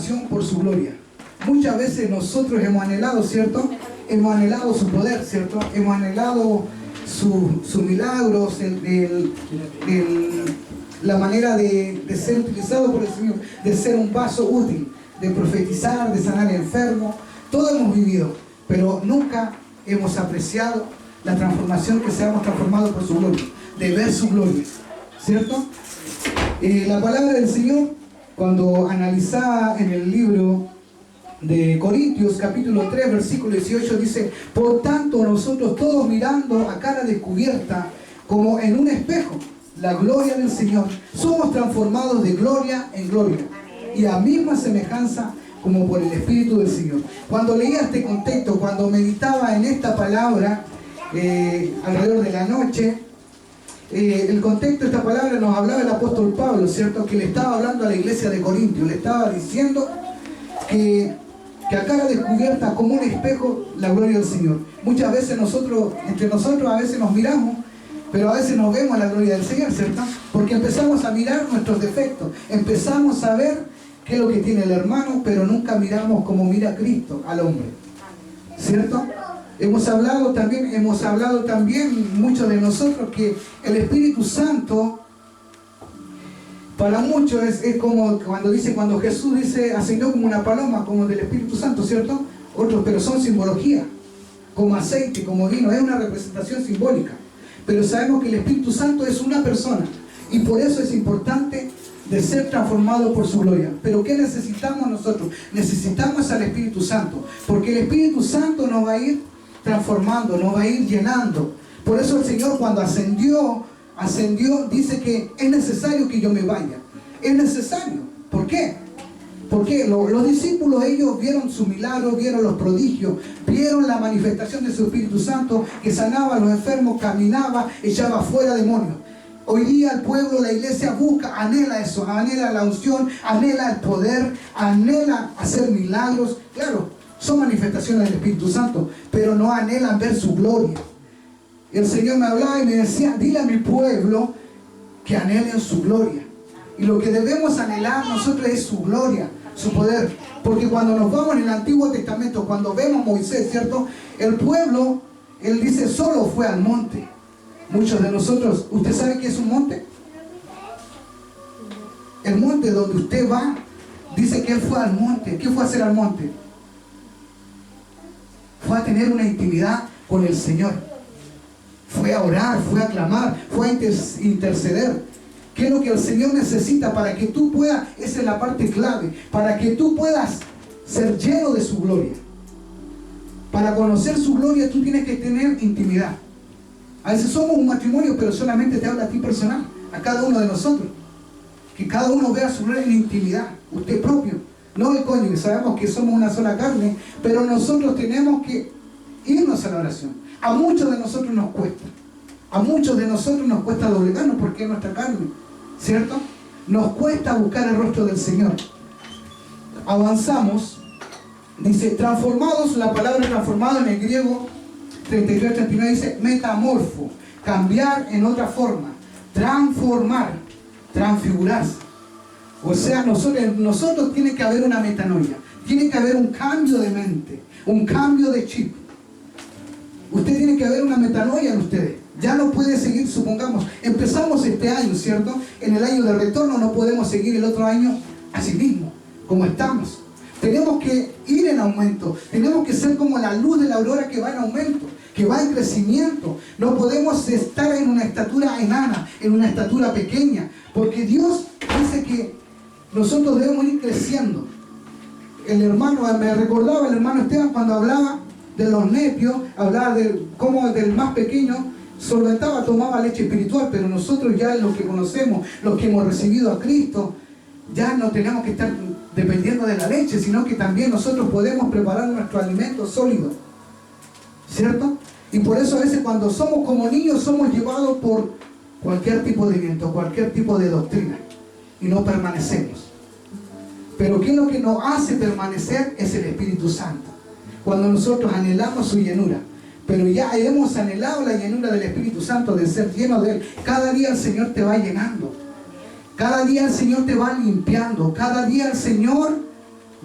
transformación por su gloria. Muchas veces nosotros hemos anhelado, ¿cierto? Hemos anhelado su poder, ¿cierto? Hemos anhelado sus milagros, la manera de ser utilizado por el Señor, de ser un vaso útil, de profetizar, de sanar enfermos. Todo hemos vivido, pero nunca hemos apreciado la transformación que seamos transformados por su gloria, de ver su gloria, ¿cierto? La palabra del Señor, cuando analizaba en el libro de Corintios, capítulo 3, versículo 18, dice: por tanto, nosotros todos mirando a cara descubierta, como en un espejo, la gloria del Señor, somos transformados de gloria en gloria, y a misma semejanza como por el Espíritu del Señor. Cuando leía este contexto, cuando meditaba en esta palabra, alrededor de la noche, el contexto de esta palabra nos hablaba el apóstol Pablo, ¿cierto? Que le estaba hablando a la iglesia de Corintios, le estaba diciendo que a cara descubierta, como un espejo, la gloria del Señor. Muchas veces entre nosotros a veces nos miramos, pero a veces no vemos la gloria del Señor, ¿cierto? Porque empezamos a mirar nuestros defectos, empezamos a ver qué es lo que tiene el hermano, pero nunca miramos como mira Cristo al hombre, ¿cierto? Hemos hablado también muchos de nosotros que el Espíritu Santo, para muchos es como cuando Jesús dice, ascendió como una paloma, como del Espíritu Santo, ¿cierto? Otros, pero son simbología, como aceite, como vino, es una representación simbólica. Pero sabemos que el Espíritu Santo es una persona, y por eso es importante de ser transformado por su gloria. Pero ¿qué necesitamos nosotros? Necesitamos al Espíritu Santo, porque el Espíritu Santo nos va a ir transformando, nos va a ir llenando. Por eso el Señor, cuando ascendió, dice que es necesario que yo me vaya. Es necesario. ¿Por qué? Porque los discípulos, ellos vieron su milagro, vieron los prodigios, vieron la manifestación de su Espíritu Santo, que sanaba a los enfermos, caminaba, echaba fuera demonios. Hoy día el pueblo, la iglesia busca, anhela eso, anhela la unción, anhela el poder, anhela hacer milagros. Claro, son manifestaciones del Espíritu Santo, pero no anhelan ver su gloria. El Señor me hablaba y me decía: dile a mi pueblo que anhelen su gloria. Y lo que debemos anhelar nosotros es su gloria, su poder. Porque cuando nos vamos en el Antiguo Testamento, cuando vemos a Moisés, ¿cierto? El pueblo, él dice, solo fue al monte. Muchos de nosotros, ¿usted sabe qué es un monte? El monte donde usted va, dice que él fue al monte. ¿Qué fue a hacer al monte? Fue a tener una intimidad con el Señor. Fue a orar, fue a clamar, fue a interceder. ¿Qué es lo que el Señor necesita para que tú puedas? Esa es la parte clave. Para que tú puedas ser lleno de su gloria. Para conocer su gloria tú tienes que tener intimidad. A veces somos un matrimonio, pero solamente te habla a ti personal, a cada uno de nosotros. Que cada uno vea su gloria en intimidad, usted propio. No el cónyuge, sabemos que somos una sola carne, pero nosotros tenemos que irnos a la oración. A muchos de nosotros nos cuesta. A muchos de nosotros nos cuesta doblegarnos porque es nuestra carne, ¿cierto? Nos cuesta buscar el rostro del Señor. Avanzamos. Dice, transformados, la palabra transformado en el griego 33-39 dice metamorfo, cambiar en otra forma, transformar, transfigurarse. O sea, nosotros tiene que haber una metanoia, tiene que haber un cambio de mente, un cambio de chip. Usted tiene que haber una metanoia en ustedes. Ya no puede seguir, supongamos, empezamos este año, ¿cierto? En el año de retorno no podemos seguir el otro año así mismo, como estamos. Tenemos que ir en aumento, tenemos que ser como la luz de la aurora que va en aumento, que va en crecimiento. No podemos estar en una estatura enana, en una estatura pequeña, porque Dios dice que nosotros debemos ir creciendo. El hermano, me recordaba el hermano Esteban cuando hablaba de los nepios, hablaba de cómo del más pequeño solventaba, tomaba leche espiritual, pero nosotros ya los que conocemos, los que hemos recibido a Cristo, ya no tenemos que estar dependiendo de la leche, sino que también nosotros podemos preparar nuestro alimento sólido, ¿cierto? Y por eso a veces cuando somos como niños somos llevados por cualquier tipo de viento, cualquier tipo de doctrina, y no permanecemos. Pero ¿qué es lo que nos hace permanecer? Es el Espíritu Santo. Cuando nosotros anhelamos su llenura, pero ya hemos anhelado la llenura del Espíritu Santo, de ser lleno de Él. Cada día el Señor te va llenando. Cada día el Señor te va limpiando. Cada día el Señor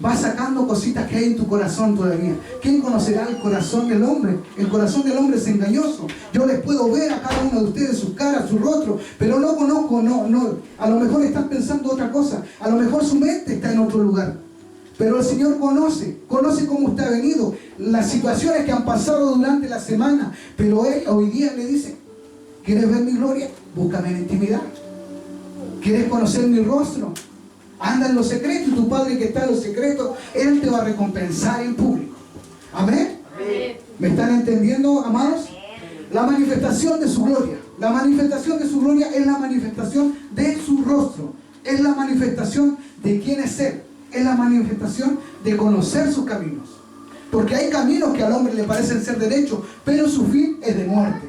va sacando cositas que hay en tu corazón todavía. ¿Quién conocerá el corazón del hombre? El corazón del hombre es engañoso. Yo les puedo ver a cada uno de ustedes sus caras, su rostro, pero no conozco, a lo mejor están pensando otra cosa, a lo mejor su mente está en otro lugar. Pero el Señor conoce cómo usted ha venido, las situaciones que han pasado durante la semana, pero Él hoy día le dice: ¿quieres ver mi gloria? Búscame en intimidad. ¿Quieres conocer mi rostro? Anda en lo secreto, y tu Padre que está en lo secreto, Él te va a recompensar en público. ¿Amén? Amén. ¿Me están entendiendo, amados? La manifestación de su gloria. La manifestación de su gloria es la manifestación de su rostro. Es la manifestación de quién es Él. Es la manifestación de conocer sus caminos. Porque hay caminos que al hombre le parecen ser derechos, pero su fin es de muerte.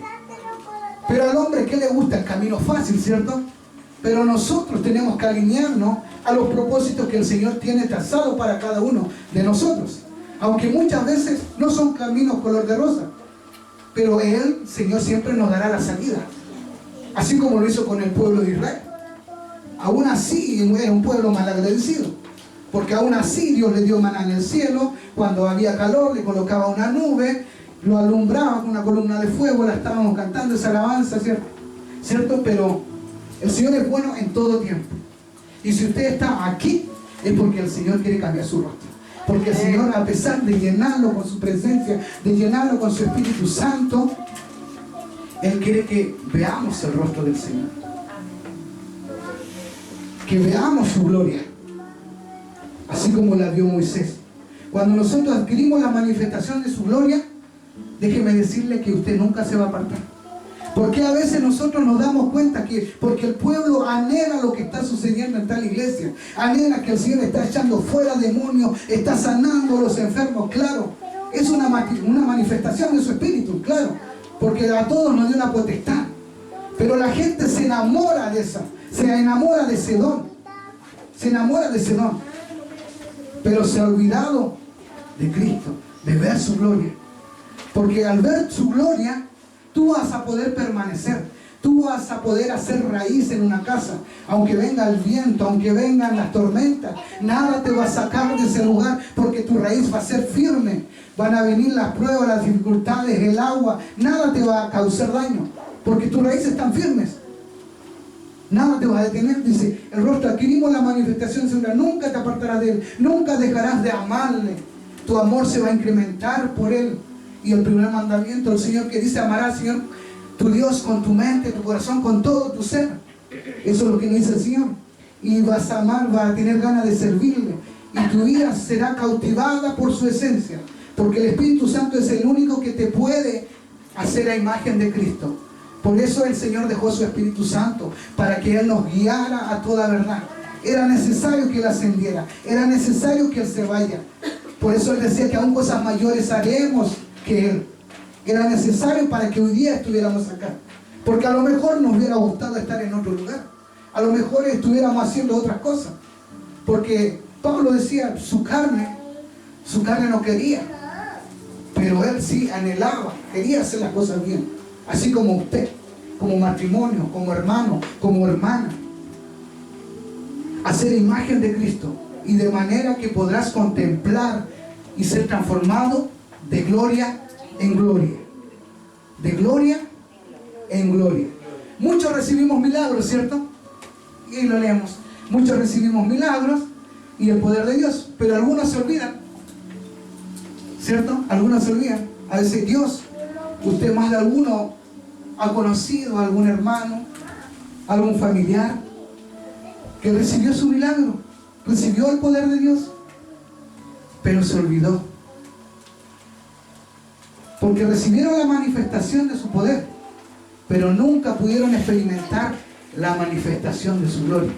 Pero al hombre, ¿qué le gusta? El camino fácil, ¿cierto? Pero nosotros tenemos que alinearnos a los propósitos que el Señor tiene trazados para cada uno de nosotros. Aunque muchas veces no son caminos color de rosa, pero Él, Señor, siempre nos dará la salida. Así como lo hizo con el pueblo de Israel. Aún así era un pueblo malagradecido, porque aún así Dios le dio maná en el cielo. Cuando había calor le colocaba una nube, lo alumbraba con una columna de fuego. La estábamos cantando esa alabanza, ¿cierto? Pero el Señor es bueno en todo tiempo. Y si usted está aquí, es porque el Señor quiere cambiar su rostro. Porque el Señor, a pesar de llenarlo con su presencia, de llenarlo con su Espíritu Santo, Él quiere que veamos el rostro del Señor. Que veamos su gloria. Así como la vio Moisés. Cuando nosotros adquirimos la manifestación de su gloria, déjeme decirle que usted nunca se va a apartar. Porque a veces nosotros nos damos cuenta que, porque el pueblo anhela lo que está sucediendo en tal iglesia, anhela que el Señor está echando fuera demonios, está sanando a los enfermos, claro, es una manifestación de su espíritu, claro, porque a todos nos dio una potestad, pero la gente se enamora de esa, se enamora de ese don, pero se ha olvidado de Cristo, de ver su gloria, porque al ver su gloria, tú vas a poder permanecer. Tú vas a poder hacer raíz en una casa. Aunque venga el viento, aunque vengan las tormentas, nada te va a sacar de ese lugar, porque tu raíz va a ser firme. Van a venir las pruebas, las dificultades, el agua. Nada te va a causar daño, porque tus raíces están firmes. Nada te va a detener. Dice el rostro: adquirimos la manifestación de su gloria. Nunca te apartarás de Él. Nunca dejarás de amarle. Tu amor se va a incrementar por Él. Y el primer mandamiento del Señor que dice: amarás al Señor tu Dios con tu mente, tu corazón, con todo tu ser. Eso es lo que nos dice el Señor. Y vas a amar, vas a tener ganas de servirle. Y tu vida será cautivada por su esencia. Porque el Espíritu Santo es el único que te puede hacer la imagen de Cristo. Por eso el Señor dejó su Espíritu Santo, para que Él nos guiara a toda verdad. Era necesario que Él ascendiera. Era necesario que Él se vaya. Por eso Él decía que aún cosas mayores haremos que Él. Era necesario para que hoy día estuviéramos acá. Porque a lo mejor nos hubiera gustado estar en otro lugar. A lo mejor estuviéramos haciendo otras cosas. Porque Pablo decía, su carne no quería. Pero él sí anhelaba, quería hacer las cosas bien. Así como usted, como matrimonio, como hermano, como hermana. Hacer imagen de Cristo. Y de manera que podrás contemplar y ser transformado de gloria en gloria. De gloria en gloria. Muchos recibimos milagros, ¿cierto? Y ahí lo leemos. Muchos recibimos milagros y el poder de Dios, pero algunos se olvidan, ¿cierto? Algunos se olvidan. A veces Dios, usted más de alguno ha conocido a algún hermano, algún familiar que recibió su milagro, recibió el poder de Dios, pero se olvidó. Porque recibieron la manifestación de su poder, pero nunca pudieron experimentar la manifestación de su gloria.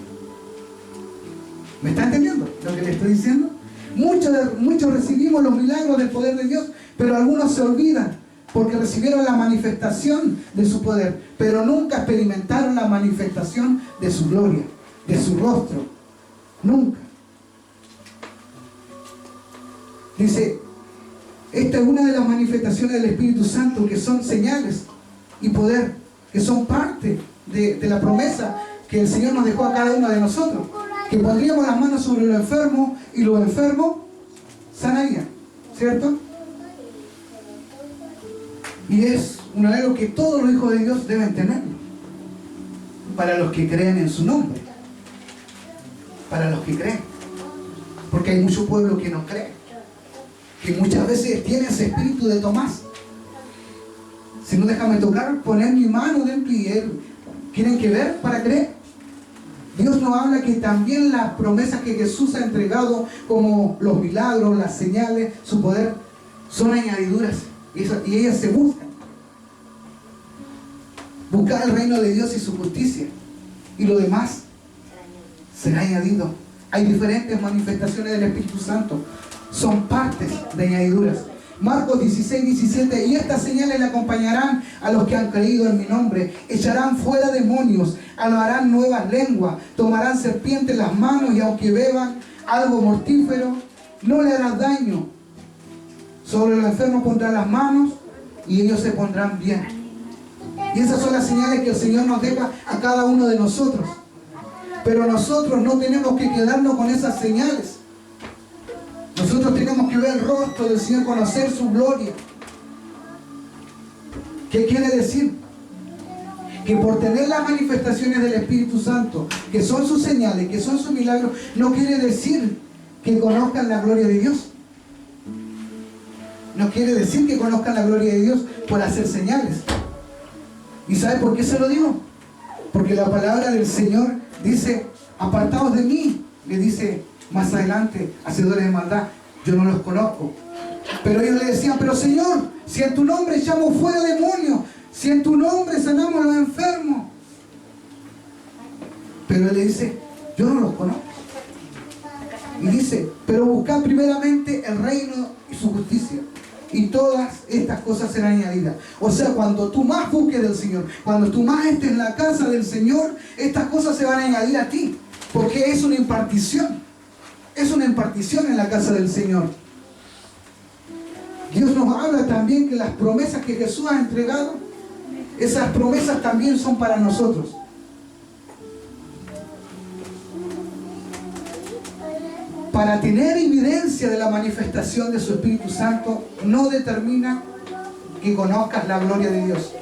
¿Me está entendiendo lo que le estoy diciendo? Muchos recibimos los milagros del poder de Dios, pero algunos se olvidan porque recibieron la manifestación de su poder, pero nunca experimentaron la manifestación de su gloria, de su rostro. Nunca. Dice, esta es una de las manifestaciones del Espíritu Santo, que son señales y poder, que son parte de la promesa que el Señor nos dejó a cada uno de nosotros. que pondríamos las manos sobre los enfermos y los enfermos sanarían, ¿cierto? Y es un anhelo que todos los hijos de Dios deben tener, para los que creen en su nombre, para los que creen, porque hay mucho pueblo que no cree, que muchas veces tiene ese espíritu de Tomás. Si no, déjame tocar, poner mi mano dentro y él, ¿tienen que ver para creer? Dios nos habla que también las promesas que Jesús ha entregado, como los milagros, las señales, su poder, son añadiduras y ellas se buscan. Buscar el reino de Dios y su justicia, y lo demás será añadido. Hay diferentes manifestaciones del Espíritu Santo, son partes de añadiduras. Marcos 16, 17, y estas señales le acompañarán a los que han creído en mi nombre. Echarán fuera demonios, hablarán nuevas lenguas, tomarán serpientes en las manos, y aunque beban algo mortífero, no le hará daño. Sobre los enfermos pondrán las manos y ellos se pondrán bien. Y esas son las señales que el Señor nos deja a cada uno de nosotros. Pero nosotros no tenemos que quedarnos con esas señales. Nosotros tenemos que ver el rostro del Señor, conocer su gloria. ¿Qué quiere decir? Que por tener las manifestaciones del Espíritu Santo, que son sus señales, que son sus milagros, no quiere decir que conozcan la gloria de Dios. No quiere decir que conozcan la gloria de Dios por hacer señales. ¿Y sabe por qué se lo digo? Porque la palabra del Señor dice: apartaos de mí, le dice más adelante, hacedores de maldad, yo no los conozco. Pero ellos le decían: pero Señor, si en tu nombre echamos fuera demonios, si en tu nombre sanamos a los enfermos. Pero él le dice: yo no los conozco. Y dice: pero buscad primeramente el reino y su justicia, y todas estas cosas serán añadidas. O sea, cuando tú más busques del Señor, cuando tú más estés en la casa del Señor, estas cosas se van a añadir a ti, porque es una impartición. Es una impartición en la casa del Señor. Dios nos habla también que las promesas que Jesús ha entregado, esas promesas también son para nosotros. Para tener evidencia de la manifestación de su Espíritu Santo, no determina que conozcas la gloria de Dios.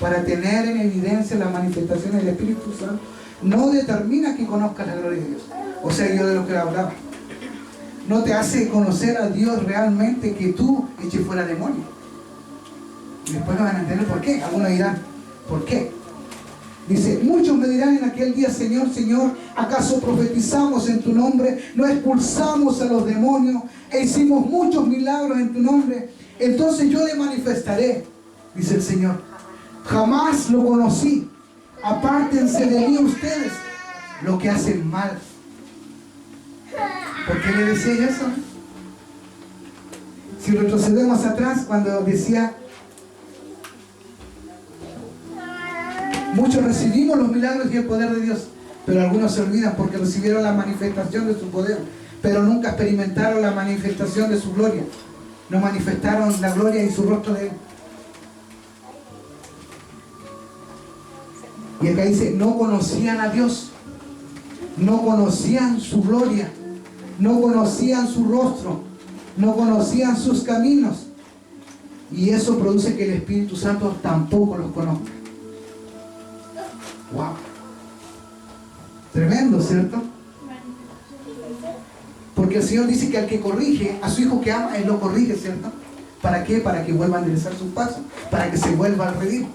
Para tener en evidencia la manifestación del Espíritu Santo, no determina que conozcas la gloria de Dios. O sea, yo de lo que hablaba, no te hace conocer a Dios realmente que tú eches fuera demonios. Y después no van a entender por qué. Algunos dirán: ¿por qué? Dice: muchos me dirán en aquel día: Señor, Señor, ¿acaso profetizamos en tu nombre? ¿No expulsamos a los demonios? E hicimos muchos milagros en tu nombre. Entonces yo le manifestaré, dice el Señor: jamás lo conocí. Apártense de mí ustedes, los que hacen mal. ¿Por qué le decía eso? Si retrocedemos atrás, cuando decía: muchos recibimos los milagros y el poder de Dios, pero algunos se olvidan porque recibieron la manifestación de su poder, pero nunca experimentaron la manifestación de su gloria. No manifestaron la gloria y su rostro de Él. Y acá dice: no conocían a Dios, no conocían su gloria, no conocían su rostro, no conocían sus caminos. Y eso produce que el Espíritu Santo tampoco los conozca. ¡Wow! Tremendo, ¿cierto? Porque el Señor dice que al que corrige, a su hijo que ama, Él lo corrige, ¿cierto? ¿Para qué? Para que vuelva a enderezar sus pasos, para que se vuelva a reír.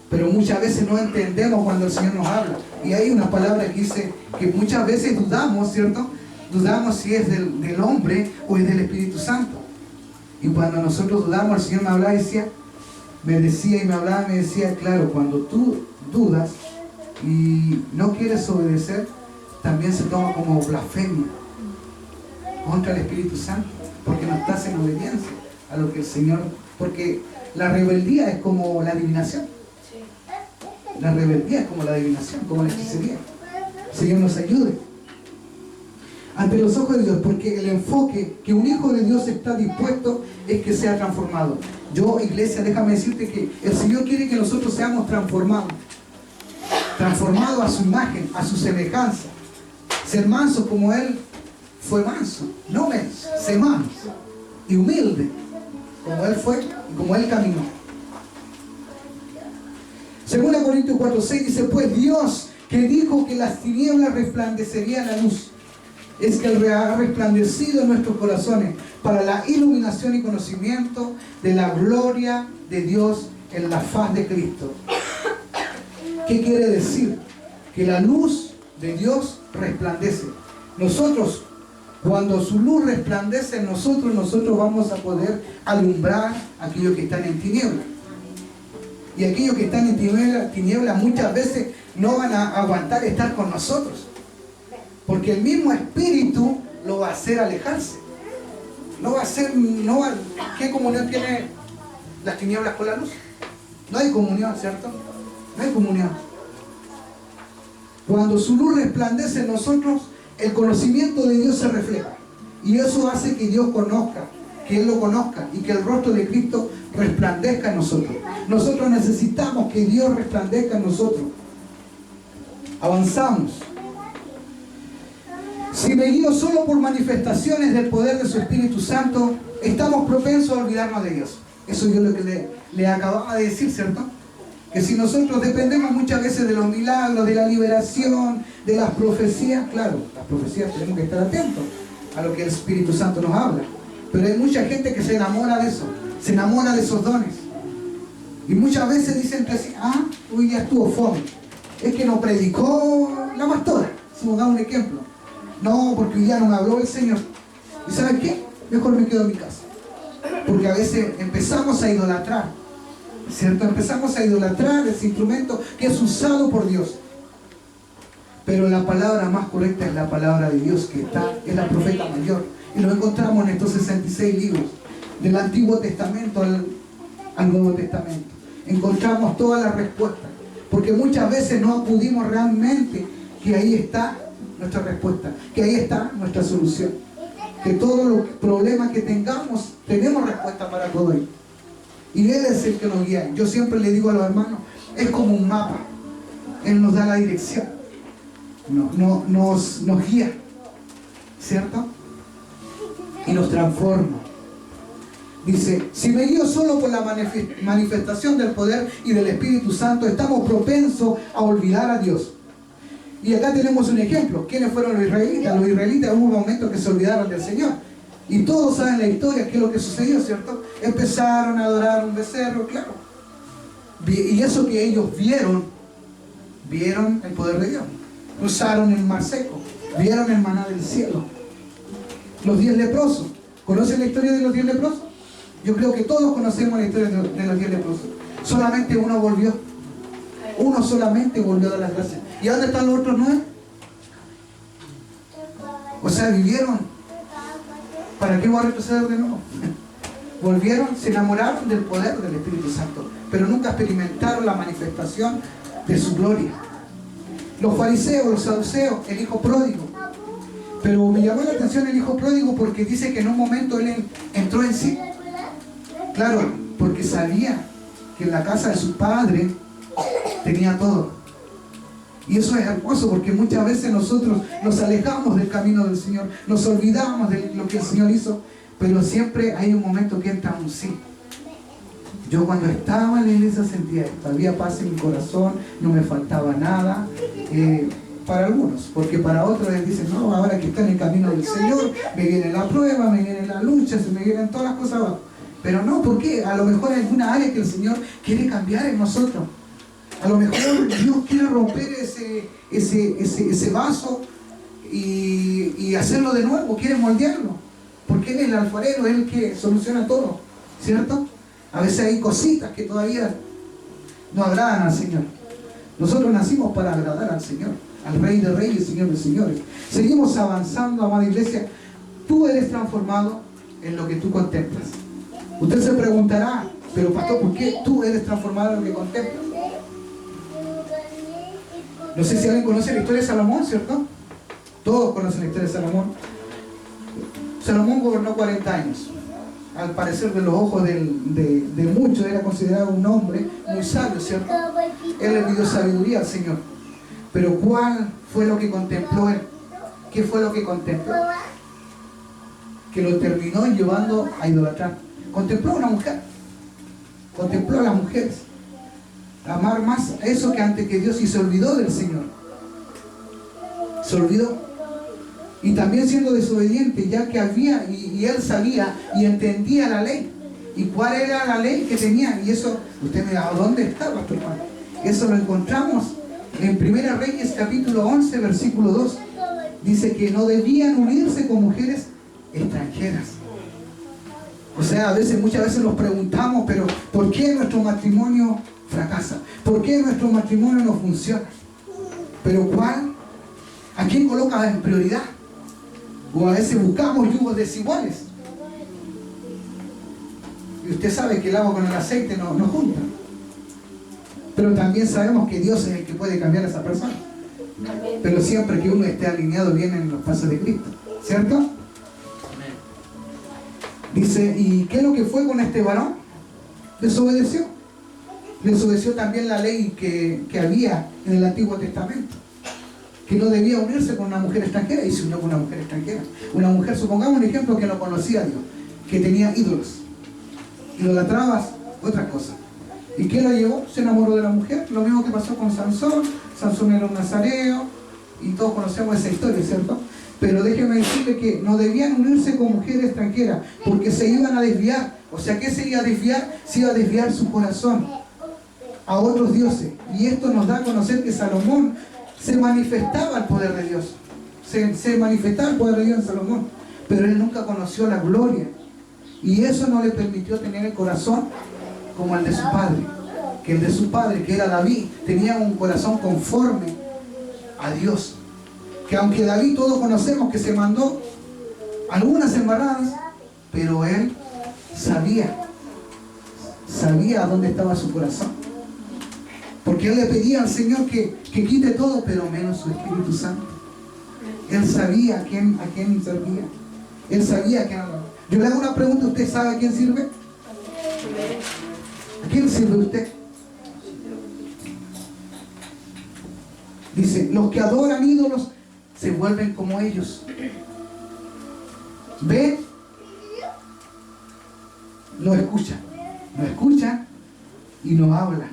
Pero muchas veces no entendemos cuando el Señor nos habla. Y hay una palabra que dice que muchas veces dudamos, ¿cierto? Dudamos si es del hombre o es del Espíritu Santo. Y cuando nosotros dudamos, el Señor me hablaba y me decía, claro, cuando tú dudas y no quieres obedecer, también se toma como blasfemia contra el Espíritu Santo, porque no estás en obediencia a lo que el Señor... Porque la rebeldía es como la adivinación. La rebeldía es como la adivinación, como la hechicería. El Señor nos ayude. Ante los ojos de Dios, porque el enfoque que un hijo de Dios está dispuesto es que sea transformado. Yo, iglesia, déjame decirte que el Señor quiere que nosotros seamos transformados. Transformados a su imagen, a su semejanza. Ser manso como Él fue manso, no menso, sé manso y humilde, como Él fue y como Él caminó. 2 Corintios 4:6 dice, pues Dios, que dijo que las tinieblas resplandecerían la luz, es que Él ha resplandecido en nuestros corazones para la iluminación y conocimiento de la gloria de Dios en la faz de Cristo. ¿Qué quiere decir? Que la luz de Dios resplandece. Nosotros, cuando su luz resplandece en nosotros vamos a poder alumbrar a aquellos que están en tinieblas. Y aquellos que están en tinieblas muchas veces no van a aguantar estar con nosotros. Porque el mismo espíritu lo va a hacer alejarse. ¿Qué comunión tiene las tinieblas con la luz? No hay comunión, ¿cierto? No hay comunión. Cuando su luz resplandece en nosotros, el conocimiento de Dios se refleja. Y eso hace que Dios conozca, que Él lo conozca y que el rostro de Cristo resplandezca en nosotros. Nosotros necesitamos que Dios resplandezca en nosotros. Avanzamos. Si me guío solo por manifestaciones del poder de su Espíritu Santo, estamos propensos a olvidarnos de Dios. Eso yo lo que le acababa de decir, ¿cierto? Que si nosotros dependemos muchas veces de los milagros, de la liberación, de las profecías, claro, las profecías tenemos que estar atentos a lo que el Espíritu Santo nos habla. Pero hay mucha gente que se enamora de eso, se enamora de esos dones. Y muchas veces dicen entre sí, hoy ya estuvo fome. Es que no predicó la pastora, si nos da un ejemplo. No, porque hoy ya no me habló el Señor. ¿Y saben qué? Mejor me quedo en mi casa. Porque a veces empezamos a idolatrar, ¿cierto? Empezamos a idolatrar ese instrumento que es usado por Dios. Pero la palabra más correcta es la palabra de Dios, que es la profeta mayor. Y lo encontramos en estos 66 libros, del Antiguo Testamento al Nuevo Testamento. Encontramos todas las respuestas, porque muchas veces no acudimos realmente que ahí está nuestra respuesta, que ahí está nuestra solución, que todos los problemas que tengamos, tenemos respuesta para todo ello. Y Él es el que nos guía. Yo siempre le digo a los hermanos, es como un mapa. Él nos da la dirección, nos guía, ¿cierto? Y nos transforma. Dice, si me guío solo por la manifestación del poder y del Espíritu Santo, estamos propensos a olvidar a Dios. Y acá tenemos un ejemplo. ¿Quiénes fueron los israelitas? Los israelitas hubo un momento que se olvidaron del Señor. Y todos saben la historia, qué es lo que sucedió, ¿cierto? Empezaron a adorar un becerro, claro. Y eso que ellos vieron el poder de Dios. Cruzaron el mar seco, vieron el maná del cielo. Los 10 leprosos. ¿Conocen la historia de los 10 leprosos? Yo creo que todos conocemos la historia de los 10 leprosos. Solamente uno volvió. Uno solamente volvió a dar las gracias. ¿Y dónde están los otros 9? O sea, vivieron. ¿Para qué voy a retroceder de nuevo? Volvieron, se enamoraron del poder del Espíritu Santo, pero nunca experimentaron la manifestación de su gloria. Los fariseos, los saduceos, el hijo pródigo. Pero me llamó la atención el hijo pródigo porque dice que en un momento él entró en sí. Claro, porque sabía que en la casa de su padre tenía todo. Y eso es hermoso porque muchas veces nosotros nos alejamos del camino del Señor, nos olvidamos de lo que el Señor hizo, pero siempre hay un momento que entra un sí. Yo cuando estaba en la iglesia sentía esto, había paz en mi corazón, no me faltaba nada. Para algunos, porque para otros les dicen, no, ahora que está en el camino del Señor, me viene la prueba, me viene la lucha, se me vienen todas las cosas abajo. Pero no, porque a lo mejor hay alguna área que el Señor quiere cambiar en nosotros. A lo mejor Dios quiere romper ese vaso y hacerlo de nuevo, quiere moldearlo. Porque Él es el alfarero, es el que soluciona todo, ¿cierto? A veces hay cositas que todavía no agradan al Señor. Nosotros nacimos para agradar al Señor, al Rey de Reyes y Señor de Señores. Seguimos avanzando, amada iglesia. Tú eres transformado en lo que tú contemplas. Usted se preguntará, pero pastor, ¿por qué tú eres transformado en lo que contemplas? No sé si alguien conoce la historia de Salomón, ¿cierto? Todos conocen la historia de Salomón. Salomón gobernó 40 años. Al parecer de los ojos de muchos era considerado un hombre muy sabio, ¿cierto? Él le pidió sabiduría al Señor. Pero ¿cuál fue lo que contempló él? ¿qué fue lo que contempló? Que lo terminó llevando a idolatrar. Contempló a una mujer, contempló a las mujeres, amar más eso que antes que Dios, y se olvidó del Señor. Se olvidó. Y también siendo desobediente, ya que había, y él sabía y entendía la ley. ¿Y cuál era la ley que tenía? Y eso, usted me dirá, ¿dónde está, pastor Juan? Eso lo encontramos en 1 Reyes capítulo 11, versículo 2. Dice que no debían unirse con mujeres extranjeras. O sea, muchas veces nos preguntamos, pero ¿por qué nuestro matrimonio fracasa? ¿Por qué nuestro matrimonio no funciona? ¿Pero cuál? ¿A quién coloca en prioridad? O a veces buscamos yugos desiguales. Y usted sabe que el agua con el aceite no juntan. Pero también sabemos que Dios es el que puede cambiar a esa persona. Pero siempre que uno esté alineado bien en los pasos de Cristo. ¿Cierto? Dice, ¿y qué es lo que fue con este varón? Desobedeció. Desobedeció también la ley que había en el Antiguo Testamento, que no debía unirse con una mujer extranjera, y se unió con una mujer extranjera. Una mujer, supongamos un ejemplo, que no conocía a Dios, que tenía ídolos, idolatraba otra cosa. ¿Y qué lo llevó? Se enamoró de la mujer. Lo mismo que pasó con Sansón. Sansón era un nazareo, y todos conocemos esa historia, ¿cierto? Pero déjeme decirle que no debían unirse con mujeres extranjeras, porque se iban a desviar. O sea, ¿qué se iba a desviar? Se iba a desviar su corazón a otros dioses. Y esto nos da a conocer que Salomón se manifestaba el poder de Dios. Se manifestaba el poder de Dios en Salomón, pero él nunca conoció la gloria. Y eso no le permitió tener el corazón como el de su padre. Que el de su padre, que era David, tenía un corazón conforme a Dios. Que aunque David todos conocemos que se mandó algunas embarradas, pero él sabía dónde estaba su corazón. Porque él le pedía al Señor que quite todo, pero menos su Espíritu Santo. Él sabía a quién servía. Él sabía a quién amaba. Yo le hago una pregunta, ¿usted sabe a quién sirve? ¿A quién sirve usted? Dice, los que adoran ídolos se vuelven como ellos. Ven, no escuchan y no hablan.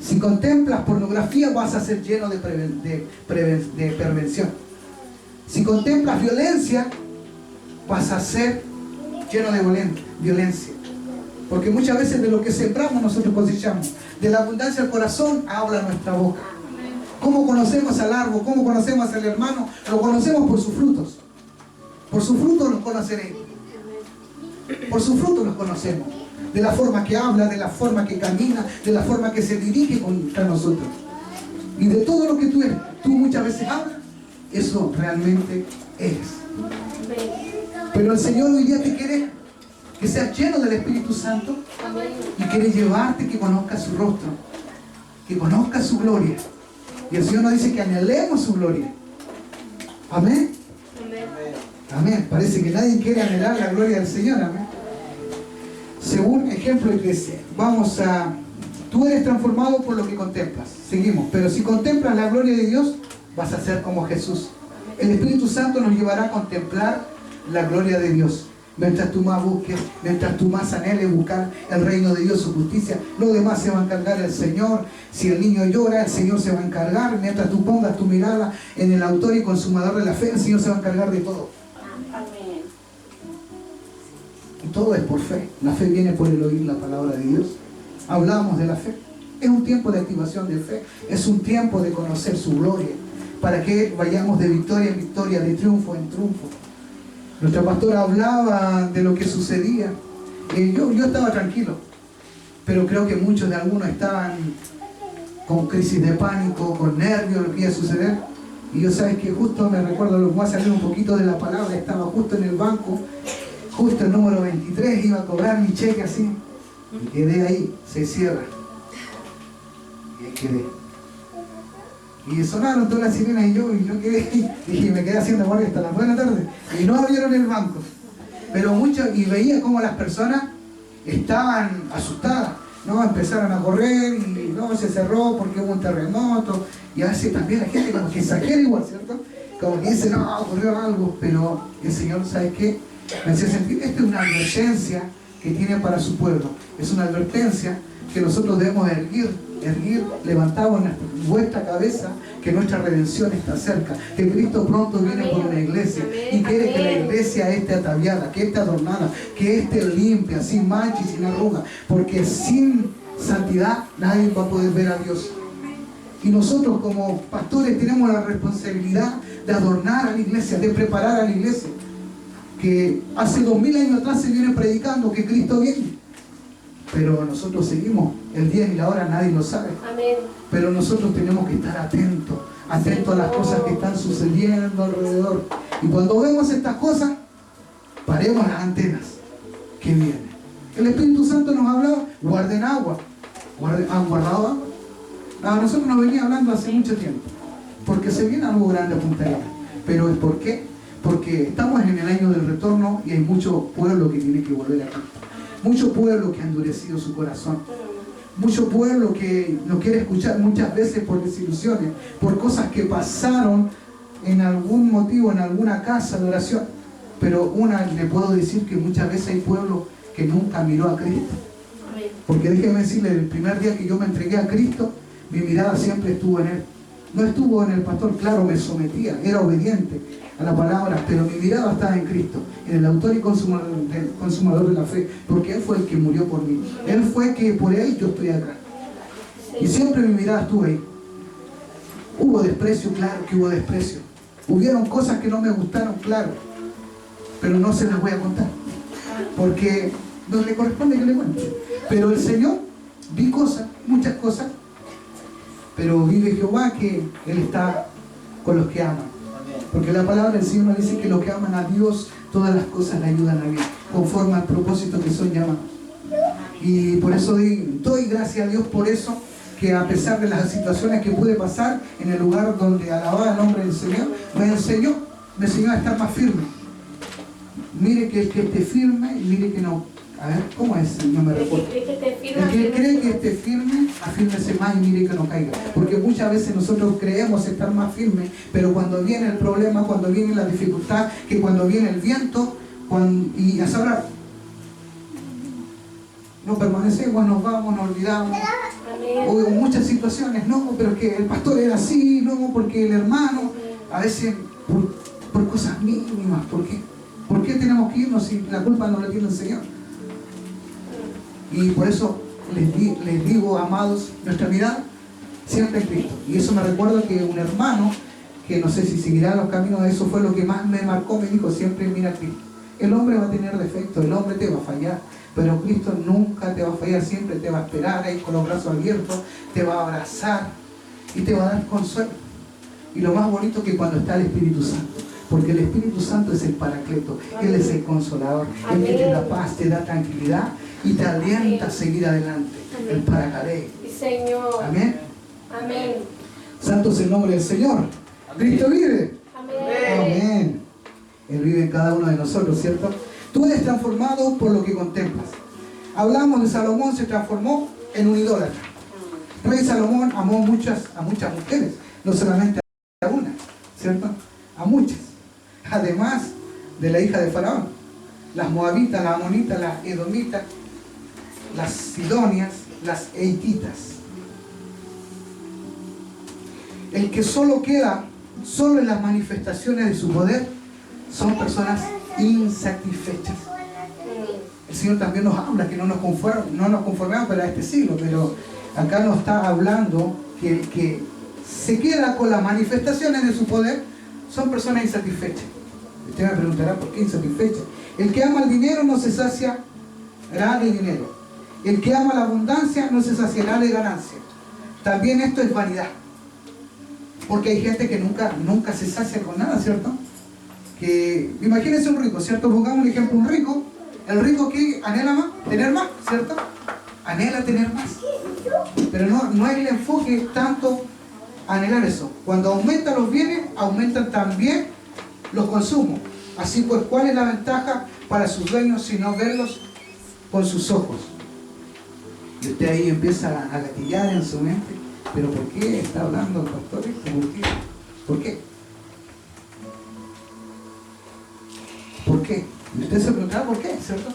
Si contemplas pornografía, vas a ser lleno de perversión. Si contemplas violencia, vas a ser lleno de violencia. Porque muchas veces de lo que sembramos nosotros cosechamos. De la abundancia del corazón habla nuestra boca. ¿Cómo conocemos al árbol? ¿Cómo conocemos al hermano? Lo conocemos por sus frutos. Por sus frutos los conoceréis. Por sus frutos los conocemos. De la forma que habla, de la forma que camina, de la forma que se dirige contra nosotros. Y de todo lo que tú muchas veces hablas, eso realmente eres. Pero el Señor hoy día te quiere que seas lleno del Espíritu Santo y quiere llevarte que conozcas su rostro, que conozcas su gloria. Y el Señor nos dice que anhelemos su gloria. Amén. Amén. Parece que nadie quiere anhelar la gloria del Señor. Amén. Según ejemplo de iglesia, tú eres transformado por lo que contemplas. Seguimos. Pero si contemplas la gloria de Dios, vas a ser como Jesús. El Espíritu Santo nos llevará a contemplar la gloria de Dios. Mientras tú más busques, mientras tú más anheles buscar el reino de Dios, su justicia, lo demás se va a encargar el Señor. Si el niño llora, el Señor se va a encargar. Mientras tú pongas tu mirada en el autor y consumador de la fe, el Señor se va a encargar de todo. Amén. Y todo es por fe. La fe viene por el oír la palabra de Dios. Hablamos de la fe. Es un tiempo de activación de fe. Es un tiempo de conocer su gloria. Para que vayamos de victoria en victoria, de triunfo en triunfo. Nuestra pastora hablaba de lo que sucedía. Yo estaba tranquilo, pero creo que muchos de algunos estaban con crisis de pánico, con nervios, lo que iba a suceder. Y yo, sabes que justo me recuerdo, lo voy a salir un poquito de la palabra, estaba justo en el banco, justo el número 23, iba a cobrar mi cheque así, y quedé ahí, se cierra. Y ahí quedé. Y sonaron todas las sirenas y yo quedé, dije, me quedé haciendo guardia hasta las 9 de la tarde. Y no abrieron el banco. Pero muchos, y veía cómo las personas estaban asustadas, ¿no? Empezaron a correr y no, se cerró porque hubo un terremoto, y a veces también la gente como que exagera igual, ¿cierto? Como que dice, no, ocurrió algo, pero el Señor, ¿sabe qué? Me hace sentir, esta es una advertencia que tiene para su pueblo, es una advertencia que nosotros debemos erguir, levantamos vuestra cabeza, que nuestra redención está cerca, que Cristo pronto viene por una iglesia y quiere que la iglesia esté ataviada, que esté adornada, que esté limpia, sin mancha y sin arruga, porque sin santidad nadie va a poder ver a Dios. Y nosotros como pastores tenemos la responsabilidad de adornar a la iglesia, de preparar a la iglesia, que hace 2000 años atrás se viene predicando que Cristo viene. Pero nosotros seguimos, el día y la hora nadie lo sabe. Amén. Pero nosotros tenemos que estar atentos a las cosas que están sucediendo alrededor. Y cuando vemos estas cosas, paremos las antenas que vienen. El Espíritu Santo nos hablaba, guarden agua. ¿Han guardado agua? A nosotros nos venía hablando hace mucho tiempo, porque se viene algo grande a Punta Arenas. Pero ¿es por qué? Porque estamos en el año del retorno y hay mucho pueblo que tiene que volver a Cristo. Mucho pueblo que ha endurecido su corazón. Mucho pueblo que no quiere escuchar muchas veces por desilusiones, por cosas que pasaron en algún motivo, en alguna casa de oración. Pero le puedo decir que muchas veces hay pueblo que nunca miró a Cristo. Porque déjeme decirle, el primer día que yo me entregué a Cristo, mi mirada siempre estuvo en Él. No estuvo en el pastor, claro, me sometía, era obediente a la palabra, pero mi mirada estaba en Cristo, en el autor y consumador de la fe, porque Él fue el que murió por mí. Él fue que por Él yo estoy acá. Y siempre mi mirada estuvo ahí. Hubo desprecio, claro que hubo desprecio. Hubieron cosas que no me gustaron, claro, pero no se las voy a contar, porque no le corresponde que le cuente. Pero el Señor, vi cosas, muchas cosas, pero vive Jehová que Él está con los que aman. Porque la palabra del Señor nos dice que los que aman a Dios, todas las cosas le ayudan a bien, conforme al propósito que son llamados. Y por eso doy gracias a Dios por eso, que a pesar de las situaciones que pude pasar en el lugar donde alababa el nombre del Señor, me enseñó a estar más firme. Mire que esté firme y mire que no. A ver, ¿cómo es? No me recuerdo. El que cree que esté firme, afírmese más y mire que no caiga. Porque muchas veces nosotros creemos estar más firmes, pero cuando viene el problema, cuando viene la dificultad, que cuando viene el viento, y a saber, no permanecemos, nos vamos, nos olvidamos. O en muchas situaciones, no, pero que el pastor era así, no, porque el hermano, a veces por cosas mínimas. ¿Por qué tenemos que irnos si la culpa no la tiene el Señor? Y por eso les digo, amados, nuestra mirada siempre en Cristo. Y eso me recuerda que un hermano, que no sé si seguirá los caminos, eso fue lo que más me marcó, me dijo, siempre mira a Cristo. El hombre va a tener defectos, el hombre te va a fallar, pero Cristo nunca te va a fallar, siempre te va a esperar ahí con los brazos abiertos, te va a abrazar y te va a dar consuelo. Y lo más bonito es que cuando está el Espíritu Santo, porque el Espíritu Santo es el Paracleto, Él es el Consolador, el que te da paz, te da tranquilidad y te alienta a seguir adelante. El Paracalé. Señor. Amén. Amén. Santo es el nombre del Señor. Cristo vive. Amén. Amén. Él vive en cada uno de nosotros, ¿cierto? Tú eres transformado por lo que contemplas. Hablamos de Salomón, se transformó en un idólatra. Rey Salomón amó a muchas mujeres, no solamente a una, ¿cierto? A muchas. Además de la hija de Faraón, las moabitas, las amonitas, las edomitas, las sidonias, las heititas. El que solo queda en las manifestaciones de su poder son personas insatisfechas. El Señor también nos habla que no nos conformamos para este siglo, pero acá nos está hablando que el que se queda con las manifestaciones de su poder son personas insatisfechas. Usted me preguntará por qué insatisfechas. El que ama el dinero no se saciará de dinero. El que ama la abundancia no se saciará de ganancia. También esto es vanidad. Porque hay gente que nunca se sacia con nada, ¿cierto? Que imagínense un rico, ¿cierto? Pongamos un ejemplo, un rico. El rico que anhela más, tener más, ¿cierto? Anhela tener más. Pero no es el enfoque tanto anhelar eso. Cuando aumentan los bienes, aumentan también los consumos. Así pues, ¿cuál es la ventaja para sus dueños si no verlos con sus ojos? Y usted ahí empieza a gatillar en su mente, pero ¿por qué está hablando el pastor esto? ¿Por qué? ¿Por qué? ¿Por qué? Y usted se preguntará por qué, ¿cierto?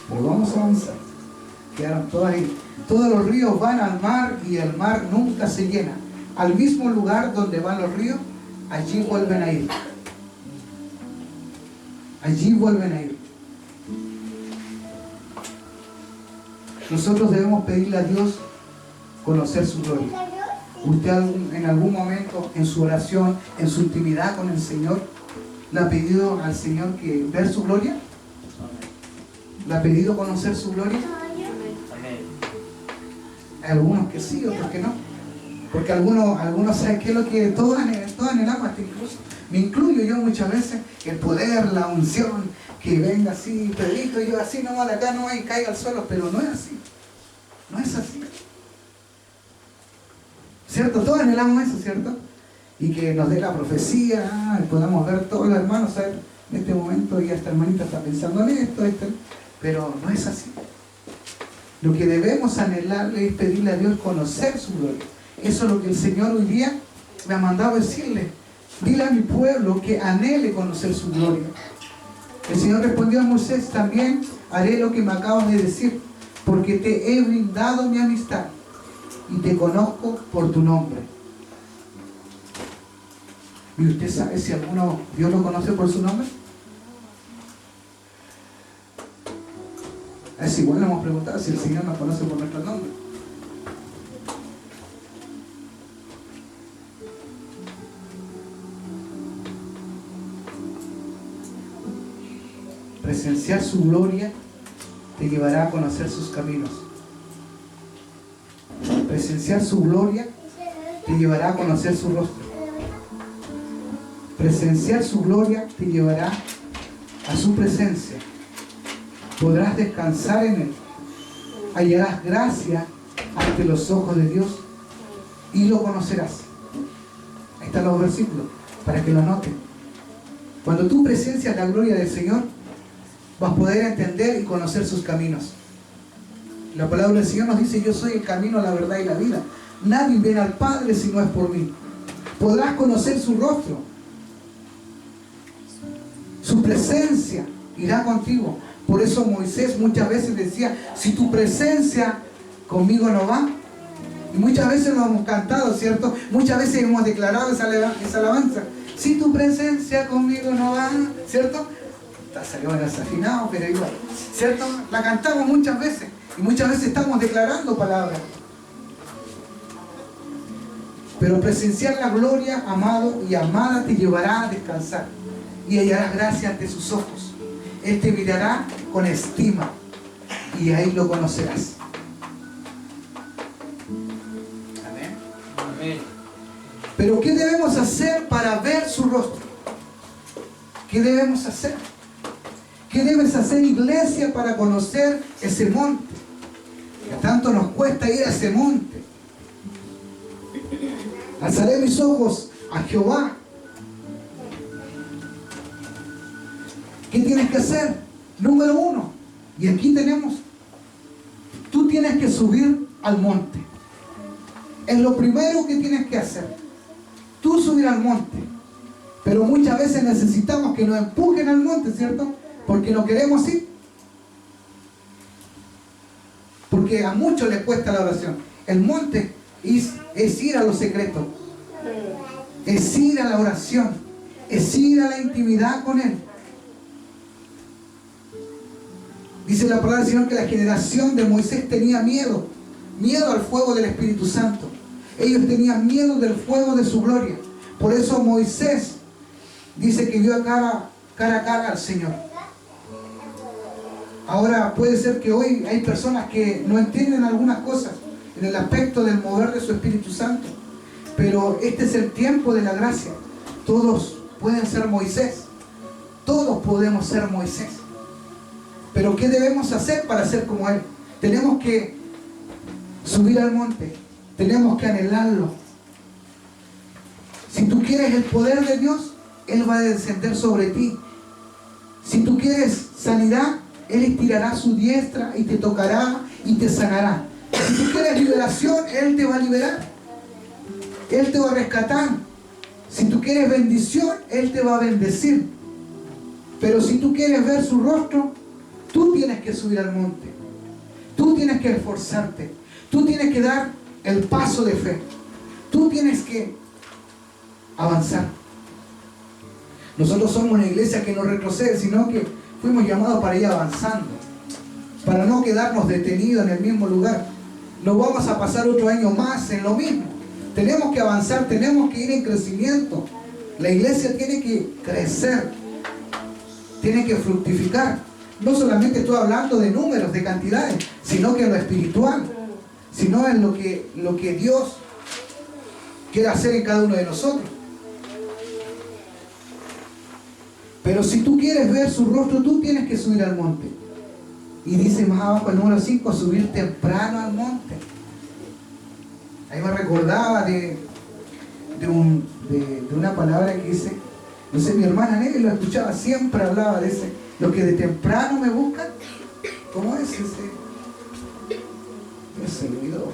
Pero vamos a avanzar. Quedaron todas ahí. Todos los ríos van al mar y el mar nunca se llena. Al mismo lugar donde van los ríos, allí vuelven a ir. Allí vuelven a ir. Nosotros debemos pedirle a Dios conocer su gloria. Usted en algún momento en su oración, en su intimidad con el Señor, ¿le ha pedido al Señor que ver su gloria? ¿Le ha pedido conocer su gloria? Hay algunos que sí, otros que no. Porque algunos saben qué es lo que todos anhelamos, hasta incluso me incluyo yo muchas veces, el poder, la unción, que venga así, Pedrito, y yo así, no, de acá no, y caiga al suelo, pero no es así. No es así. ¿Cierto? Todos anhelamos eso, ¿cierto? Y que nos dé la profecía, y podamos ver todos los hermanos, ¿sabes? En este momento ya esta hermanita está pensando en esto, pero no es así. Lo que debemos anhelarle es pedirle a Dios conocer su gloria. Eso es lo que el Señor hoy día me ha mandado decirle. Dile a mi pueblo que anhele conocer su gloria. El Señor respondió a Moisés: también haré lo que me acabas de decir, porque te he brindado mi amistad y te conozco por tu nombre. ¿Y usted sabe si alguno Dios lo conoce por su nombre? Es igual, le hemos preguntado si el Señor nos conoce por nuestro nombre. Presenciar su gloria te llevará a conocer sus caminos. Presenciar su gloria te llevará a conocer su rostro. Presenciar su gloria te llevará a su presencia. Podrás descansar en Él. Hallarás gracia ante los ojos de Dios y lo conocerás. Ahí están los versículos, para que lo anoten. Cuando tú presencias la gloria del Señor, vas a poder entender y conocer sus caminos. La palabra del Señor nos dice: yo soy el camino, la verdad y la vida. Nadie viene al Padre si no es por mí. Podrás conocer su rostro. Su presencia irá contigo. Por eso Moisés muchas veces decía: si tu presencia conmigo no va. Y muchas veces lo hemos cantado, ¿cierto? Muchas veces hemos declarado esa alabanza: si tu presencia conmigo no va, ¿cierto? Salió desafinado, pero igual, ¿cierto? La cantamos muchas veces. Y muchas veces estamos declarando palabras. Pero presenciar la gloria, amado y amada, te llevará a descansar. Y hallarás gracia ante sus ojos. Él te mirará con estima. Y ahí lo conocerás. Amén. Amén. Pero ¿qué debemos hacer para ver su rostro? ¿Qué debemos hacer? ¿Qué debes hacer, iglesia, para conocer ese monte? Que tanto nos cuesta ir a ese monte. Alzaré mis ojos a Jehová. ¿Qué tienes que hacer? Número 1. Y aquí tenemos. Tú tienes que subir al monte. Es lo primero que tienes que hacer. Tú subir al monte. Pero muchas veces necesitamos que nos empujen al monte, ¿cierto? Porque no queremos ir. Porque a muchos les cuesta la oración. El monte es ir a lo secreto. Es ir a la oración. Es ir a la intimidad con Él. Dice la palabra del Señor que la generación de Moisés tenía miedo. Miedo al fuego del Espíritu Santo. Ellos tenían miedo del fuego de su gloria. Por eso Moisés dice que vio cara a cara al Señor. Ahora puede ser que hoy hay personas que no entienden algunas cosas en el aspecto del mover de su Espíritu Santo. Pero este es el tiempo de la gracia. Todos pueden ser Moisés. Todos podemos ser Moisés. Pero ¿qué debemos hacer para ser como Él? Tenemos que subir al monte. Tenemos que anhelarlo. Si tú quieres el poder de Dios, Él va a descender sobre ti. Si tú quieres sanidad, Él estirará su diestra y te tocará y te sanará. Si tú quieres liberación, Él te va a liberar. Él te va a rescatar. Si tú quieres bendición, Él te va a bendecir. Pero si tú quieres ver su rostro, tú tienes que subir al monte. Tú tienes que esforzarte. Tú tienes que dar el paso de fe. Tú tienes que avanzar. Nosotros somos una iglesia que no retrocede, sino que fuimos llamados para ir avanzando, para no quedarnos detenidos en el mismo lugar. No vamos a pasar otro año más en lo mismo. Tenemos que avanzar, tenemos que ir en crecimiento. La iglesia tiene que crecer, tiene que fructificar. No solamente estoy hablando de números, de cantidades, sino que en lo espiritual, sino en lo que Dios quiere hacer en cada uno de nosotros. Pero si tú quieres ver su rostro, tú tienes que subir al monte. Y dice más abajo el número 5, subir temprano al monte. Ahí me recordaba de una palabra que dice, no sé, mi hermana Nelly lo escuchaba, siempre hablaba de ese, los que de temprano me buscan. ¿Cómo es ese? No se olvidó.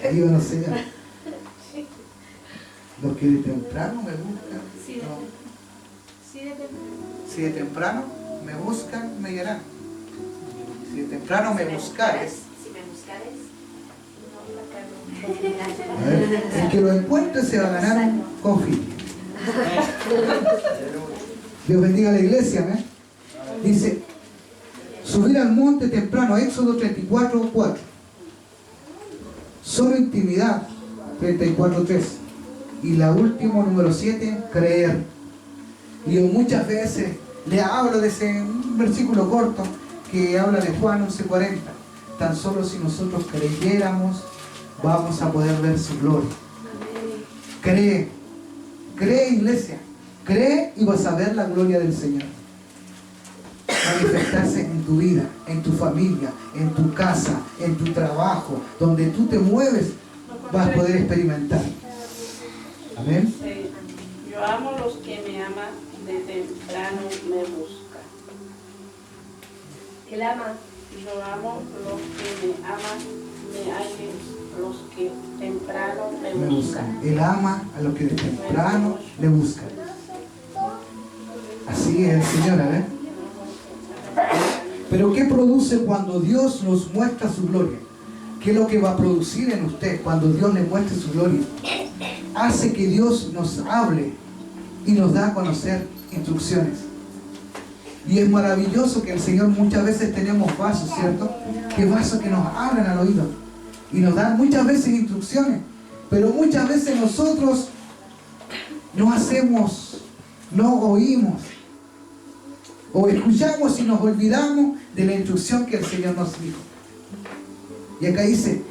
Ayúdanos, Señor. Los que de temprano me buscan. No. Si de temprano me buscan, me hallarán. Si de temprano me buscares. A ver, el que lo encuentre se va a ganar un confite. Dios bendiga a la iglesia, ¿eh? Dice, subir al monte temprano, Éxodo 34:4. Solo intimidad, 34:3. Y la última, número 7, creer. Y yo muchas veces le hablo de ese versículo corto que habla de Juan 11:40. Tan solo si nosotros creyéramos, vamos a poder ver su gloria. Cree, cree, iglesia, cree y vas a ver la gloria del Señor manifestarse en tu vida, en tu familia, en tu casa, en tu trabajo, donde tú te mueves, vas a poder experimentar. Amén. Sí. Yo amo los que me aman, de temprano me buscan. Él ama. Yo amo los que me aman, me hallen los que temprano me buscan. Él ama a los que de temprano le buscan. Así es el Señor, ¿eh? Pero ¿qué produce cuando Dios nos muestra su gloria? ¿Qué es lo que va a producir en usted cuando Dios le muestre su gloria? Hace que Dios nos hable y nos da a conocer instrucciones. Y es maravilloso que el Señor, muchas veces tenemos vasos, ¿cierto? Que vasos que nos hablan al oído y nos dan muchas veces instrucciones, pero muchas veces nosotros no hacemos, no oímos, o escuchamos y nos olvidamos de la instrucción que el Señor nos dijo. Y acá dice,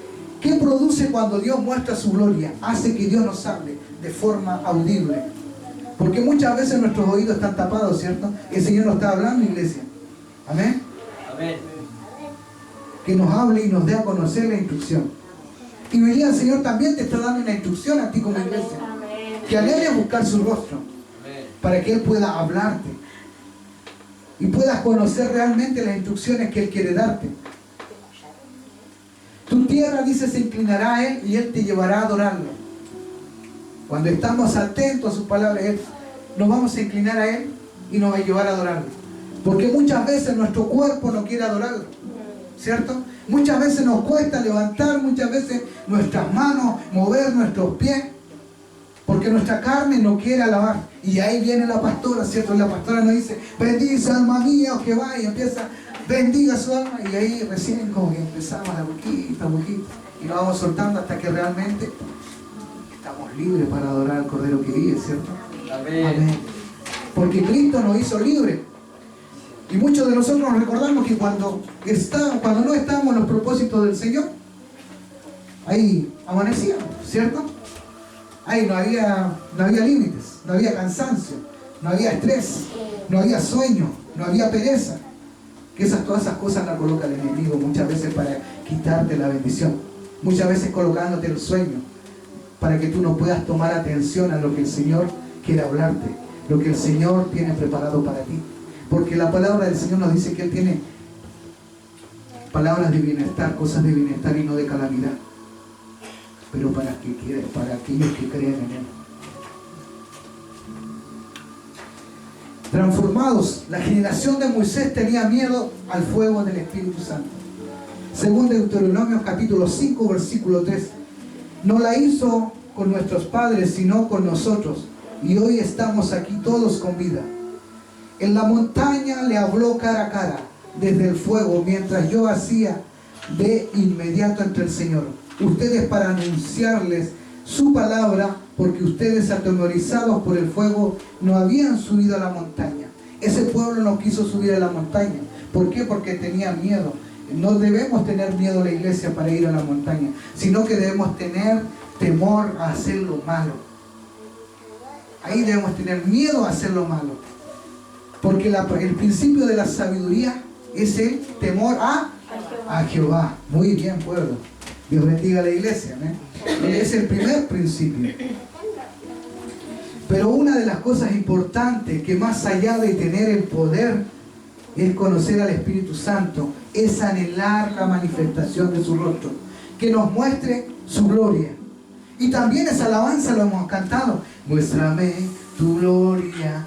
¿qué produce cuando Dios muestra su gloria? Hace que Dios nos hable de forma audible. Porque muchas veces nuestros oídos están tapados, ¿cierto? El Señor nos está hablando, iglesia. Amén. Amén. Que nos hable y nos dé a conocer la instrucción. Y hoy día el Señor también te está dando una instrucción a ti como iglesia. Que anheles buscar su rostro. Para que Él pueda hablarte. Y puedas conocer realmente las instrucciones que Él quiere darte. Tu tierra, dice, se inclinará a Él y Él te llevará a adorarlo. Cuando estamos atentos a su palabra, nos vamos a inclinar a Él y nos va a llevar a adorarlo. Porque muchas veces nuestro cuerpo no quiere adorarlo, ¿cierto? Muchas veces nos cuesta levantar, muchas veces nuestras manos, mover nuestros pies, porque nuestra carne no quiere alabar. Y ahí viene la pastora, ¿cierto? La pastora nos dice, bendice alma mía, oh Jehová, y empieza, bendiga su alma, y ahí recién como que empezamos a poquito, y nos vamos soltando hasta que realmente estamos libres para adorar al Cordero que vive, ¿cierto? Amén. Amén. Porque Cristo nos hizo libres. Y muchos de nosotros nos recordamos que cuando no estábamos en los propósitos del Señor, ahí amanecíamos, ¿cierto? Ahí no había límites, no había cansancio, no había estrés, no había sueño, no había pereza. Que todas esas cosas las coloca el enemigo muchas veces para quitarte la bendición. Muchas veces colocándote el sueño para que tú no puedas tomar atención a lo que el Señor quiere hablarte, lo que el Señor tiene preparado para ti. Porque la palabra del Señor nos dice que Él tiene palabras de bienestar, cosas de bienestar y no de calamidad. Pero para aquellos que creen en Él. Transformados, la generación de Moisés tenía miedo al fuego del Espíritu Santo. Según Deuteronomio capítulo 5, versículo 3. No la hizo con nuestros padres, sino con nosotros. Y hoy estamos aquí todos con vida. En la montaña le habló cara a cara, desde el fuego, mientras yo hacía de inmediato entre el Señor. Ustedes para anunciarles su palabra, porque ustedes atemorizados por el fuego no habían subido a la montaña. Ese pueblo no quiso subir a la montaña. ¿Por qué? Porque tenía miedo. No debemos tener miedo a la iglesia para ir a la montaña, sino que debemos tener temor a hacer lo malo. Ahí debemos tener miedo a hacer lo malo. Porque el principio de la sabiduría es el temor a Jehová. Muy bien, pueblo. Dios bendiga a la iglesia. ¿eh? Es el primer principio. Pero una de las cosas importantes que más allá de tener el poder es conocer al Espíritu Santo, es anhelar la manifestación de su rostro, que nos muestre su gloria. Y también esa alabanza lo hemos cantado. Muéstrame tu gloria,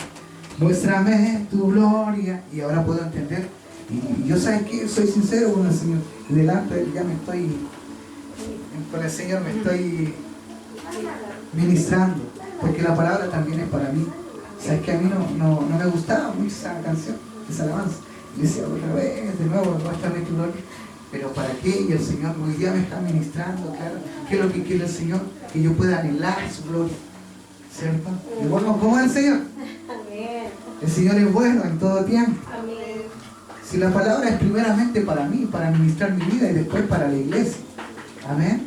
muéstrame tu gloria. Y ahora puedo entender. Y yo, ¿sabes qué? Soy sincero con el Señor. Delante de Él ya con el Señor me estoy ministrando. Porque la palabra también es para mí. ¿Sabes qué? A mí no me gustaba mucho esa canción, esa alabanza. Y decía otra vez, de nuevo, muéstrame tu gloria. Pero ¿para qué? Y el Señor hoy día me está ministrando, claro. ¿Qué es lo que quiere el Señor? Que yo pueda anhelar su gloria. ¿Cierto? Y bueno, ¿cómo es el Señor? El Señor es bueno en todo tiempo. Si la palabra es primeramente para mí, para administrar mi vida y después para la iglesia. Amén.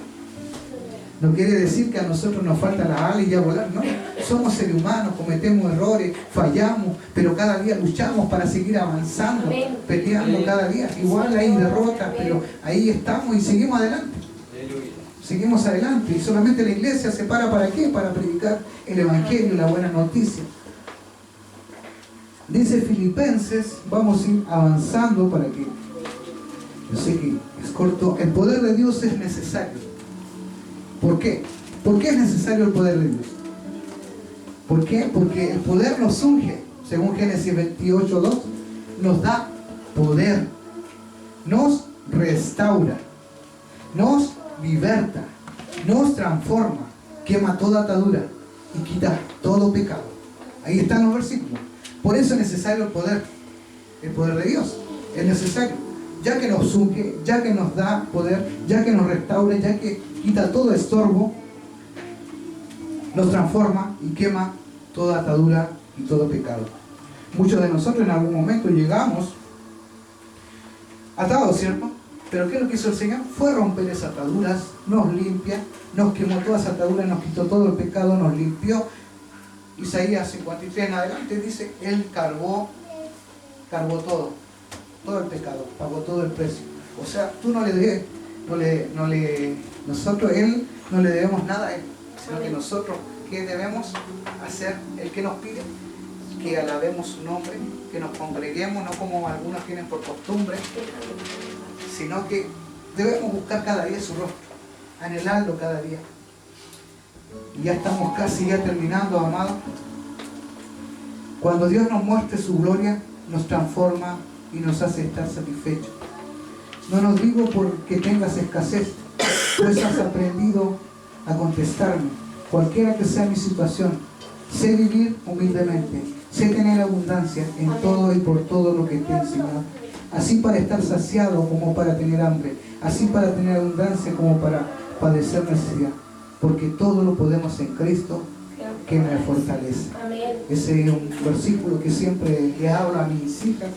No quiere decir que a nosotros nos falta la ala y ya volar, no. Somos seres humanos, cometemos errores, fallamos, pero cada día luchamos para seguir avanzando, peleando cada día. Igual hay derrotas, pero ahí estamos y seguimos adelante. Seguimos adelante y solamente la iglesia se ¿para qué? Para predicar el Evangelio, la buena noticia. Dice Filipenses, vamos a ir avanzando para que, yo sé que es corto, el poder de Dios es necesario. ¿Por qué? ¿Por qué es necesario el poder de Dios? ¿Por qué? Porque el poder nos unge, según Génesis 28:2, nos da poder, nos restaura, nos liberta, nos transforma, quema toda atadura y quita todo pecado. Ahí están los versículos. Por eso es necesario el poder de Dios. Es necesario, ya que nos unge, ya que nos da poder, ya que nos restaura, ya que quita todo estorbo, nos transforma y quema toda atadura y todo pecado. Muchos de nosotros en algún momento llegamos atados, ¿cierto? Pero ¿qué es lo que hizo el Señor? Fue romper esas ataduras, nos limpia, nos quemó todas esas ataduras, nos quitó todo el pecado, nos limpió. Isaías 53 en adelante dice, Él cargó todo el pecado, pagó todo el precio. O sea, tú no le debes, nosotros, Él no le debemos nada a Él, sino que nosotros, ¿qué debemos hacer? El que nos pide, que alabemos su nombre, que nos congreguemos, no como algunos tienen por costumbre, sino que debemos buscar cada día su rostro, anhelarlo cada día. Y ya estamos casi terminando, amados. Cuando Dios nos muestre su gloria, nos transforma y nos hace estar satisfechos. No nos digo porque tengas escasez, pues has aprendido a contestarme. Cualquiera que sea mi situación, sé vivir humildemente, sé tener abundancia en todo y por todo lo que te he enseñado. Así para estar saciado como para tener hambre, así para tener abundancia como para padecer necesidad. Porque todo lo podemos en Cristo que me fortalece. Ese es un versículo que siempre le hablo a mis hijas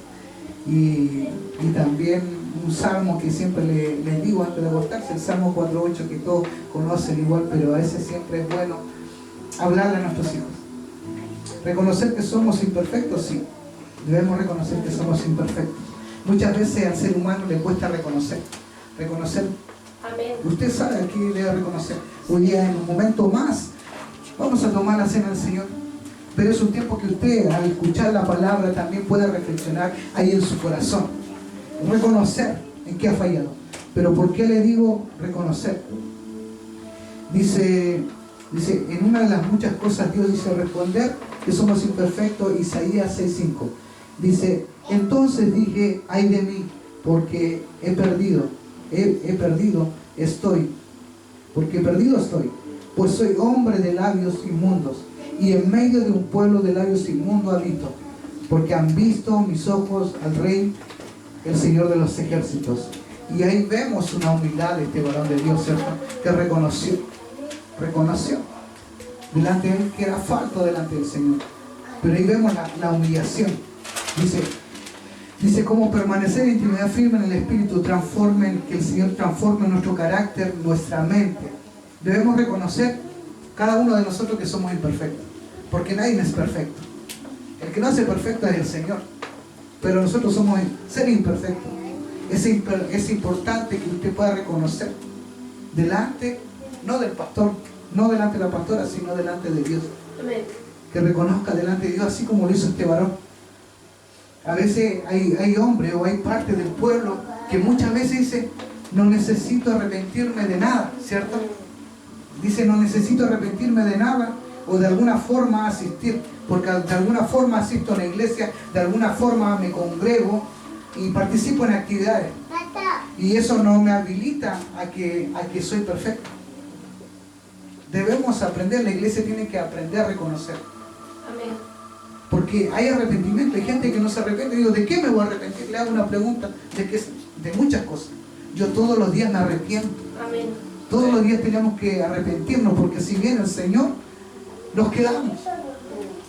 y también un salmo que siempre les digo antes de acostarse, el Salmo 4:8 que todos conocen igual, pero a veces siempre es bueno hablarle a nuestros hijos. Reconocer que somos imperfectos, sí, debemos reconocer que somos imperfectos. Muchas veces al ser humano le cuesta reconocer. Amén. Usted sabe que debe reconocer. Hoy día en un momento más vamos a tomar la cena del Señor. Pero es un tiempo que usted, al escuchar la palabra, también puede reflexionar ahí en su corazón. Reconocer en qué ha fallado. Pero ¿por qué le digo reconocer? Dice, en una de las muchas cosas Dios dice responder que somos imperfectos, Isaías 6:5. Dice, entonces dije, ay de mí, porque perdido estoy, pues soy hombre de labios inmundos, y en medio de un pueblo de labios inmundos habito, porque han visto mis ojos al Rey, el Señor de los ejércitos. Y ahí vemos una humildad de este varón de Dios, ¿cierto? Que reconoció delante de él que era falto delante del Señor. Pero ahí vemos la humillación. Dice cómo permanecer en intimidad firme en el Espíritu, que el Señor transforme nuestro carácter, nuestra mente. Debemos reconocer cada uno de nosotros que somos imperfectos, porque nadie es perfecto. El que no hace perfecto es el Señor, pero nosotros somos seres imperfectos. Es importante que usted pueda reconocer delante, no del pastor, no delante de la pastora, sino delante de Dios. Amén. Que reconozca delante de Dios, así como lo hizo este varón. A veces hay hombres o hay parte del pueblo que muchas veces dice, no necesito arrepentirme de nada, ¿cierto? Dice, no necesito arrepentirme de nada, o de alguna forma asistir, porque de alguna forma asisto a la iglesia, de alguna forma me congrego y participo en actividades. Y eso no me habilita a que soy perfecto. Debemos aprender, la iglesia tiene que aprender a reconocer. Amén. Porque hay arrepentimiento, hay gente que no se arrepiente. Digo, ¿de qué me voy a arrepentir? Le hago una pregunta, de muchas cosas. Yo todos los días me arrepiento. Amén. Todos los días tenemos que arrepentirnos, porque si viene el Señor, nos quedamos.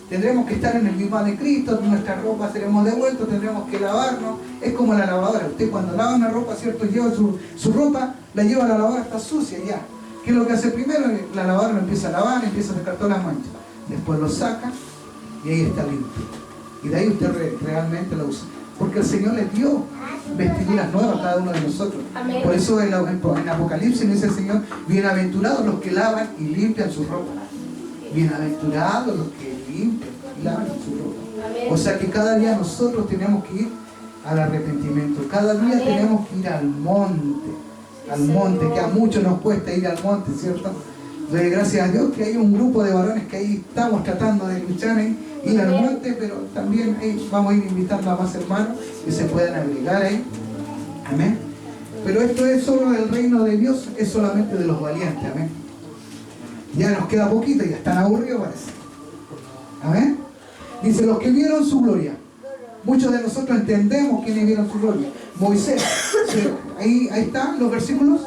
Tendremos que estar en el mismo de Cristo, nuestras ropas seremos devueltas, tendremos que lavarnos. Es como la lavadora. Usted cuando lava una ropa, ¿cierto? Lleva su ropa, la lleva a la lavadora, está sucia ya. ¿Qué es lo que hace primero? La lavadora lo empieza a lavar, empieza a sacar todas las manchas. Después lo saca y ahí está limpio. Y de ahí usted realmente lo usa. Porque el Señor le dio vestiduras nuevas a cada uno de nosotros. Amén. Por eso en Apocalipsis nos dice el Señor, bienaventurados los que lavan y limpian su ropa. Bienaventurados los que limpian y lavan su ropa. Amén. O sea que cada día nosotros tenemos que ir al arrepentimiento. Cada día Amén. tenemos que ir al monte. Al monte, que a muchos nos cuesta ir al monte, ¿cierto? Doy gracias a Dios que hay un grupo de varones que ahí estamos tratando de luchar en ir al monte, pero también ahí vamos a ir invitando a más hermanos que se puedan agregar ahí. Amén. Pero esto es solo del reino de Dios, es solamente de los valientes. Amén. Ya nos queda poquito, ya están aburridos parece. Amén. Dice, los que vieron su gloria. Muchos de nosotros entendemos quiénes vieron su gloria. Moisés, ahí están los versículos.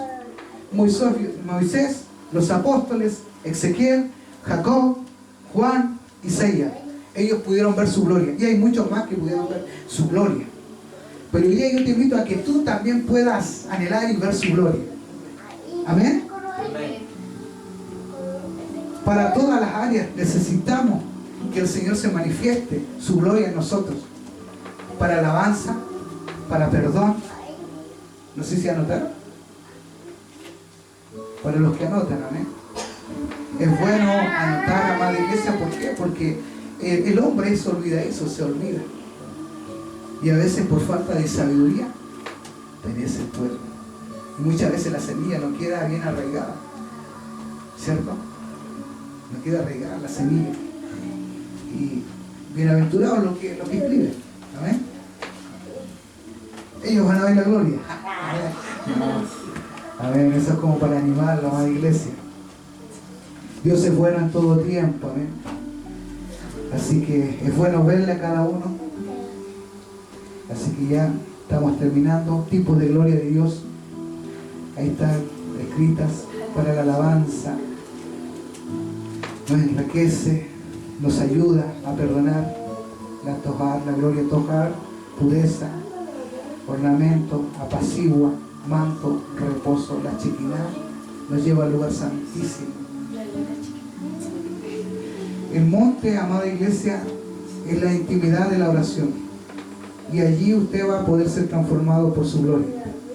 Moisés, los apóstoles, Ezequiel, Jacob, Juan, Isaías. Ellos pudieron ver su gloria. Y hay muchos más que pudieron ver su gloria. Pero hoy día yo te invito a que tú también puedas anhelar y ver su gloria. Amén. Para todas las áreas necesitamos que el Señor se manifieste su gloria en nosotros. Para alabanza, para perdón. No sé si anotaron. Para los que anotan, amén. Es bueno anotar, amada iglesia, ¿por qué? Porque el hombre es olvidadizo, se olvida. Y a veces por falta de sabiduría perece el pueblo. Y muchas veces la semilla no queda bien arraigada, ¿cierto? No queda arraigada la semilla. Y bienaventurados los que escriben, amén. Ellos van a ver la gloria. Amén, eso es como para animar a la amada iglesia. Dios es bueno en todo tiempo, amén. Así que es bueno verle a cada uno. Así que ya estamos terminando. Tipos de gloria de Dios. Ahí están escritas para la alabanza. Nos enriquece, nos ayuda a perdonar. La tojar, la gloria tojar, pureza, ornamento, apacigua, manto, reposo, la chequidad, nos lleva al lugar santísimo. El monte, amada iglesia, es la intimidad de la oración. Y allí usted va a poder ser transformado por su gloria,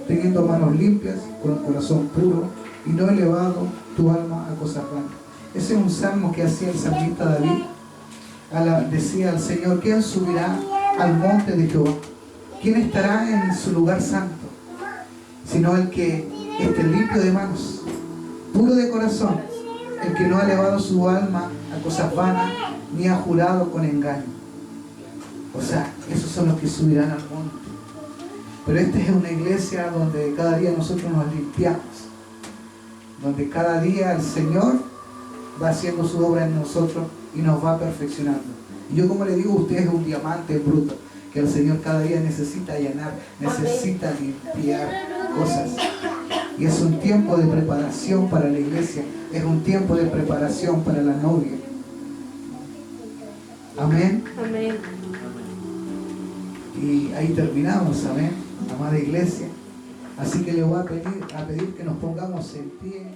teniendo manos limpias, con el corazón puro y no elevado tu alma a cosas vanas. Ese es un salmo que hacía el salmista David decía el Señor que Él subirá al monte de Jehová. ¿Quién estará en su lugar santo? Sino el que esté limpio de manos, puro de corazón, el que no ha elevado su alma a cosas vanas, ni ha jurado con engaño. O sea, esos son los que subirán al monte. Pero esta es una iglesia donde cada día nosotros nos limpiamos, donde cada día el Señor va haciendo su obra en nosotros y nos va perfeccionando. Y yo, como le digo, usted es un diamante bruto que el Señor cada día necesita allanar, necesita limpiar cosas. Y es un tiempo de preparación para la iglesia, es un tiempo de preparación para la novia. Amén. Amén. Y ahí terminamos, amén, amada iglesia. Así que le voy a pedir que nos pongamos en pie.